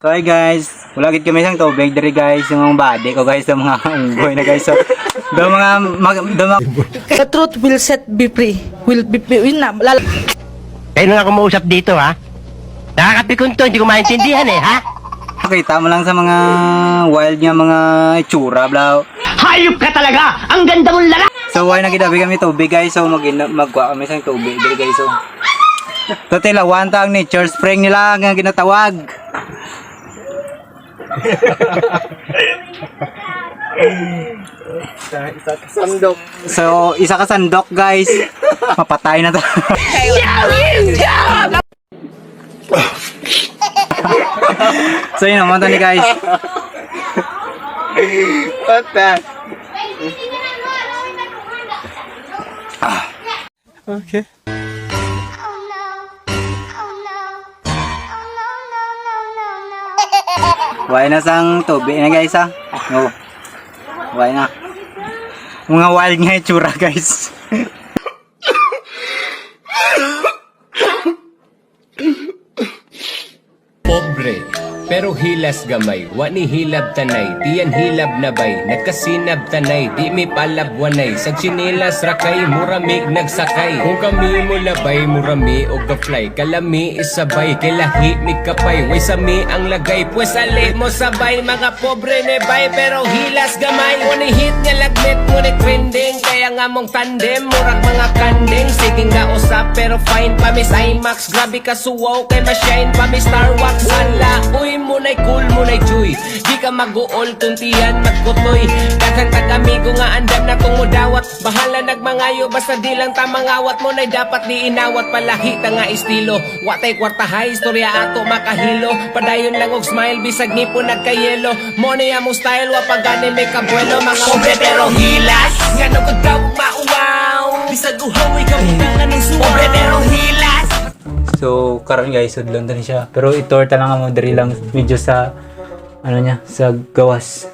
So hi guys, wala gid kami sang tubig diri guys, yung mga body ko guys, yung mga unggoy na guys. So, do mga The truth will set be free. Will na. Kayo na nga kumuusap dito, ha? Nakakapikon to, hindi ko maintindihan, ha? makita mo lang sa mga wild nga mga itsura, blah. Hayop ka talaga! Ang ganda mong lalaki! So why nagidabi kami tubig guys, so magwa kami sang tubig diri guys. So tilawan ta ang nature spring nila nga ginatawag. Sandok. So isa ka sandok guys, mapatay na to. So yun naman ni guys. What the? Okay. Why na sang tubig na guys ha? No. Why na? Mga wild nga itsura guys. Pobre, pero hilas gamay, wani hilab tanay, diyan hilab na bay, nagkasinab tanay, di mi palabwanay, sag sinilas rakay, murami nagsakay, kung kami mo labay, murami og ka-fly, kalami isabay, kilahi mi kapay, way sami ang lagay, pues ali mo sabay, mga pobre ne bay, pero hilas gamay, wani hit nga lagmet, wani trending, kaya nga mong tandem, murag mga kandeng, sige nga usap, pero fine pa mis IMAX, grabe ka suwaw, kay ma-shine pa mis Star Wax, ala, uy munay cool, munay chuy, di ka mag-uol, tuntihan, magkutoy, daghang tag-amigo nga andam na kung mudawat, bahala nagmangayo, basta di lang tamangawat mo na'y dapat di inawat, palahi ta nga estilo, watay kwartahay, istorya ato makahilo, padayon lang og smile, bisag nipo nagkayelo, mo na mo style, wapagani may kabuelo, mga pobre pero hilas, nga no kagawag mauwaw, bisag uhaw, ikaw itangan ng suwaw, pobre pero hilas. So karon guys, sudlon din siya. Pero itorta lang mo diri lang medyo sa ano niya, sa gawas.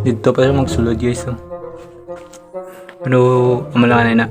Dito pa siya magsulod guys. Ano, amalangan na.